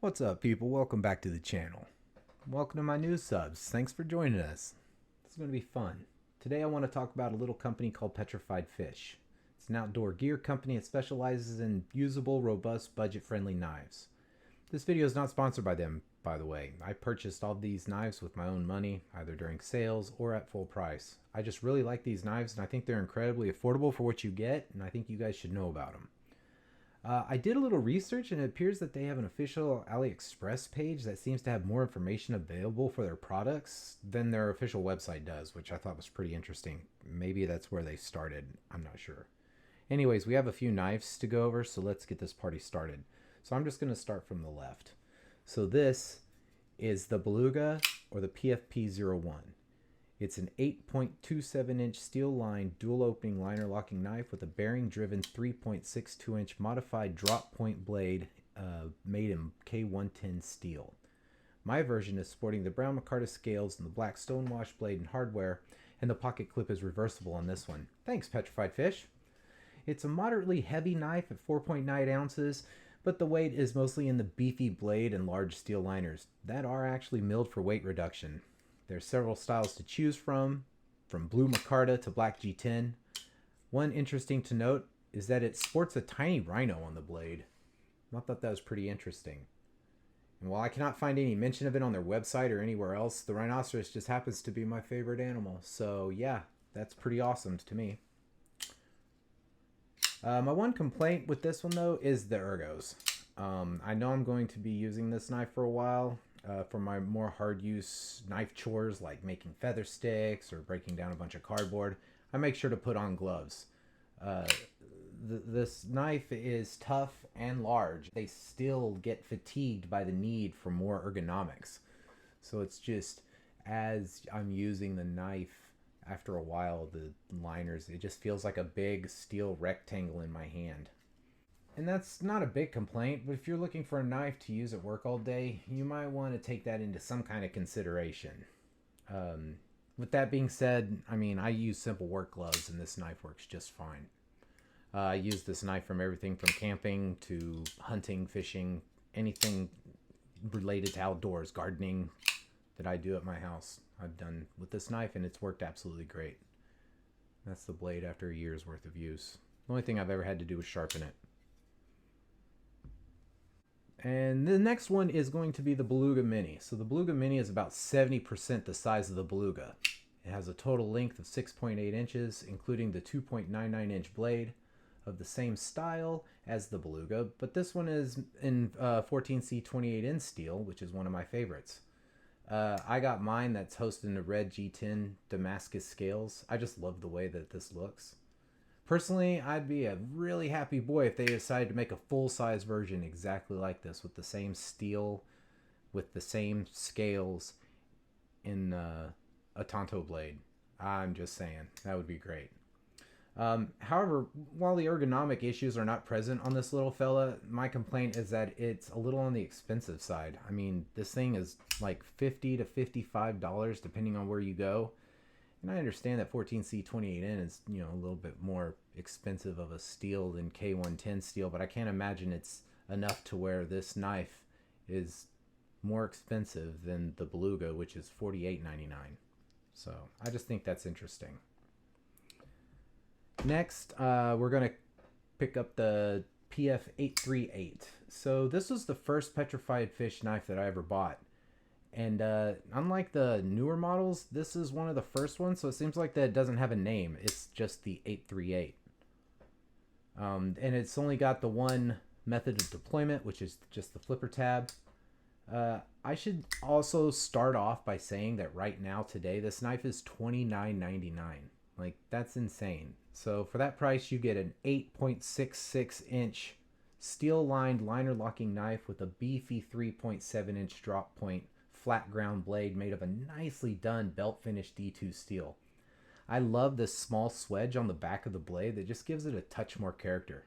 What's up, people? Welcome back to the channel. Welcome to my new subs. Thanks for joining us. This is going to be fun. Today I want to talk about a little company called Petrified Fish. It's an outdoor gear company that specializes in usable, robust, budget-friendly knives. This video is not sponsored by them, by the way. I purchased all these knives with my own money, either during sales or at full price. I just really like these knives, and I think they're incredibly affordable for what you get, and I think you guys should know about them. I did a little research, and it appears that they have an official AliExpress page that seems to have more information available for their products than their official website does, which I thought was pretty interesting. Maybe that's where they started. I'm not sure. Anyways, we have a few knives to go over, so let's get this party started. So I'm just going to start from the left. So this is the Beluga, or the PFP01. It's an 8.27-inch steel-lined dual-opening liner-locking knife with a bearing-driven 3.62-inch modified drop-point blade made in K110 steel. My version is sporting the brown micarta scales and the black stonewash blade and hardware, and the pocket clip is reversible on this one. Thanks, Petrified Fish! It's a moderately heavy knife at 4.9 ounces, but the weight is mostly in the beefy blade and large steel liners that are actually milled for weight reduction. There's several styles to choose from blue micarta to black G10. One interesting to note is that it sports a tiny rhino on the blade. I thought that was pretty interesting. And while I cannot find any mention of it on their website or anywhere else, the rhinoceros just happens to be my favorite animal. So yeah, that's pretty awesome to me. My one complaint with this one though is the ergos. I know I'm going to be using this knife for a while. For my more hard use knife chores like making feather sticks or breaking down a bunch of cardboard, I make sure to put on gloves. This knife is tough and large. They still get fatigued by the need for more ergonomics. So it's just, as I'm using the knife, after a while, the liners, it just feels like a big steel rectangle in my hand. And that's not a big complaint, but if you're looking for a knife to use at work all day, you might want to take that into some kind of consideration. With that being said, I mean, I use simple work gloves and this knife works just fine. I use this knife from everything from camping to hunting, fishing, anything related to outdoors, gardening that I do at my house. I've done with this knife and it's worked absolutely great. That's the blade after a year's worth of use. The only thing I've ever had to do is sharpen it. And the next one is going to be the Beluga Mini. So the Beluga Mini is about 70% the size of the Beluga. It has a total length of 6.8 inches, including the 2.99 inch blade of the same style as the Beluga, but this one is in 14C28N steel, which is one of my favorites. I got mine that's hosted in the red G10 Damascus scales. I just love the way that this looks. Personally, I'd be a really happy boy if they decided to make a full-size version exactly like this with the same steel, with the same scales in a Tonto blade. I'm just saying, that would be great. However, while the ergonomic issues are not present on this little fella, my complaint is that it's a little on the expensive side. I mean, this thing is like $50 to $55 depending on where you go. And I understand that 14C28N is, you know, a little bit more expensive of a steel than K110 steel, but I can't imagine it's enough to where this knife is more expensive than the Beluga, which is $48.99. So I just think that's interesting. Next, we're going to pick up the PF838. So this was the first petrified fish knife that I ever bought. And unlike the newer models, this is one of the first ones, so it seems like that it doesn't have a name. It's just the 838. And it's only got the one method of deployment, which is just the flipper tab. I should also start off by saying that right now, today, this knife is $29.99. Like, that's insane. So for that price, you get an 8.66-inch steel-lined liner-locking knife with a beefy 3.7-inch drop point flat ground blade made of a nicely done belt finish D2 steel. I love this small swedge on the back of the blade that just gives it a touch more character.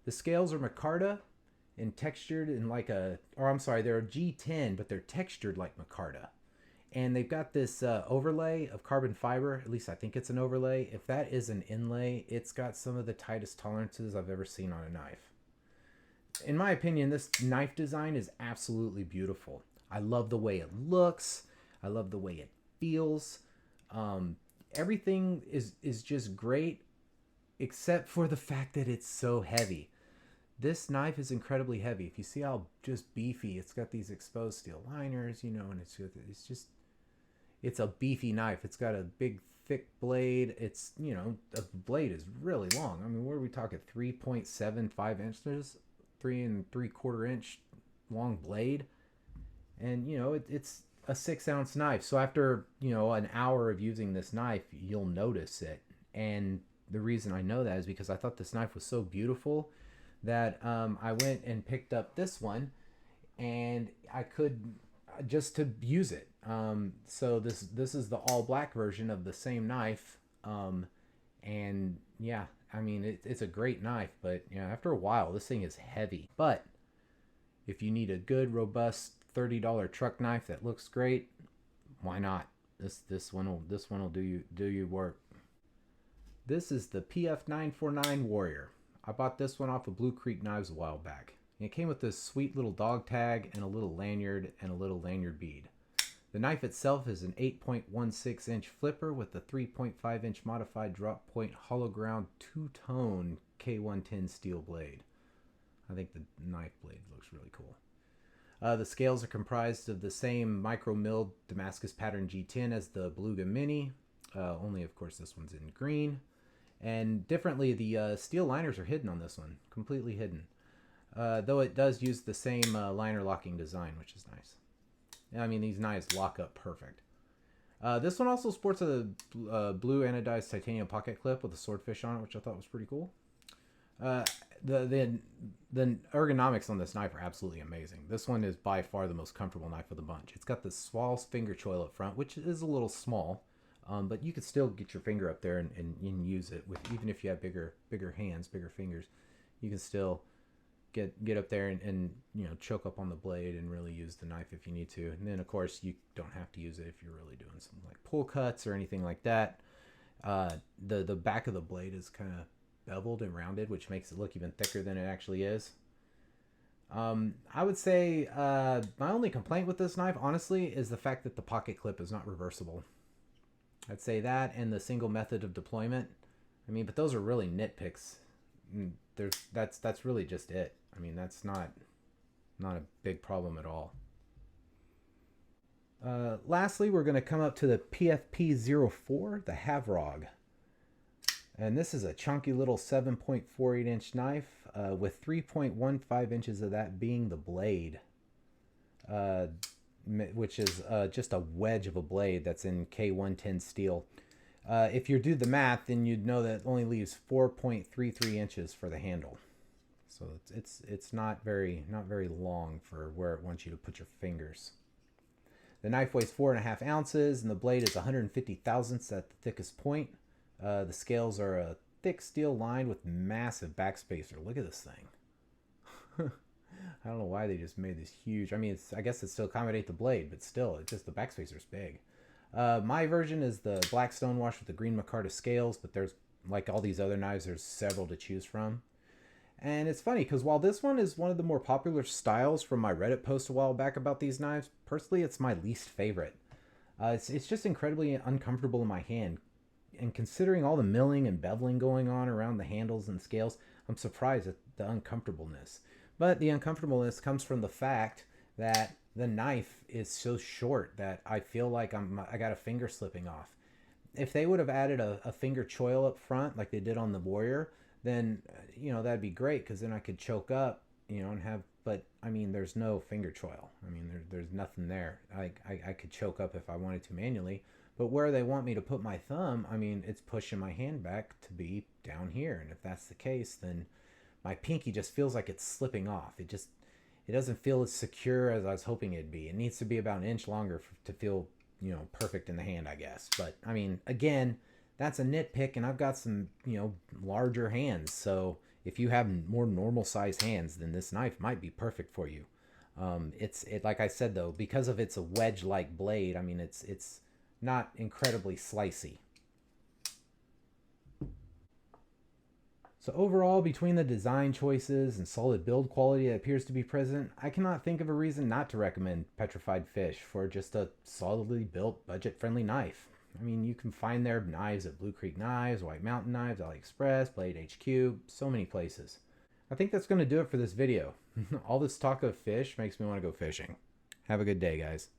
The scales are micarta and textured in like they're a G10, but they're textured like micarta. And they've got this overlay of carbon fiber, at least I think it's an overlay. If that is an inlay, it's got some of the tightest tolerances I've ever seen on a knife. in my opinion, this knife design is absolutely beautiful. I love the way it looks. I love the way it feels. Everything is just great, except for the fact that it's so heavy. This knife is incredibly heavy. If you see how just beefy, it's got these exposed steel liners, you know, and it's a beefy knife. It's got a big, thick blade. It's, you know, the blade is really long. I mean, what are we talking? 3.75 inches, 3 3/4 inch long blade. And, you know, it's a 6-ounce knife. So after, you know, an hour of using this knife, you'll notice it. And the reason I know that is because I thought this knife was so beautiful that I went and picked up this one, and I could just to use it. So this is the all black version of the same knife, and yeah, I mean it's a great knife, but yeah, after a while this thing is heavy. But if you need a good robust $30 truck knife that looks great, why not? This one will do you work. This is the PF949 Warrior. I bought this one off of Blue Creek Knives a while back. And it came with this sweet little dog tag and a little lanyard bead. The knife itself is an 8.16 inch flipper with a 3.5 inch modified drop point hollow ground two-tone K110 steel blade. I think the knife blade looks really cool. The scales are comprised of the same micro milled Damascus pattern G10 as the Beluga Mini, only of course this one's in green. And differently, the steel liners are hidden on this one, completely hidden. Though it does use the same liner locking design, which is nice. I mean, these knives lock up perfect. This one also sports a blue anodized titanium pocket clip with a swordfish on it, which I thought was pretty cool. The ergonomics on this knife are absolutely amazing. This one is by far the most comfortable knife of the bunch. It's got the small finger choil up front, which is a little small. But you could still get your finger up there and use it with, even if you have bigger hands, bigger fingers, you can still get up there and you know, choke up on the blade and really use the knife if you need to. And then of course you don't have to use it if you're really doing some like pull cuts or anything like that. The back of the blade is kind of beveled and rounded, which makes it look even thicker than it actually is. I would say my only complaint with this knife, honestly, is the fact that the pocket clip is not reversible. I'd say that and the single method of deployment. I mean, but those are really nitpicks. That's really just it. I mean, that's not a big problem at all. Lastly, we're going to come up to the PFP04, the Havrog. And this is a chunky little 7.48 inch knife with 3.15 inches of that being the blade. Which is just a wedge of a blade that's in K110 steel. If you do the math, then you'd know that it only leaves 4.33 inches for the handle. So it's not very long for where it wants you to put your fingers. The knife weighs 4.5 ounces, and the blade is 150 thousandths at the thickest point. The scales are a thick steel lined with massive backspacer. Look at this thing. I don't know why they just made this huge. I mean, I guess it's to accommodate the blade, but still, it's just the backspacer's big. My version is the black stonewash with the green micarta scales, but there's, like all these other knives, there's several to choose from. And it's funny, because while this one is one of the more popular styles from my Reddit post a while back about these knives, personally, it's my least favorite. It's just incredibly uncomfortable in my hand. And considering all the milling and beveling going on around the handles and scales, I'm surprised at the uncomfortableness. But the uncomfortableness comes from the fact that the knife is so short that I feel like I got a finger slipping off. If they would have added a finger choil up front like they did on the Warrior, then, you know, that'd be great, because then I could choke up, you know, and have, but I mean, there's no finger choil. I mean, there's nothing there. I could choke up if I wanted to manually, but where they want me to put my thumb, I mean, it's pushing my hand back to be down here. And if that's the case, then my pinky just feels like it's slipping off. It doesn't feel as secure as I was hoping it'd be. It needs to be about an inch longer to feel, you know, perfect in the hand, I guess. But I mean, again, that's a nitpick, and I've got some, you know, larger hands. So if you have more normal size hands, then this knife might be perfect for you. It's like I said though, because of it's a wedge-like blade. I mean, it's not incredibly slicey. So overall, between the design choices and solid build quality that appears to be present, I cannot think of a reason not to recommend Petrified Fish for just a solidly built, budget-friendly knife. I mean, you can find their knives at Blue Creek Knives, White Mountain Knives, AliExpress, Blade HQ, so many places. I think that's going to do it for this video. All this talk of fish makes me want to go fishing. Have a good day, guys.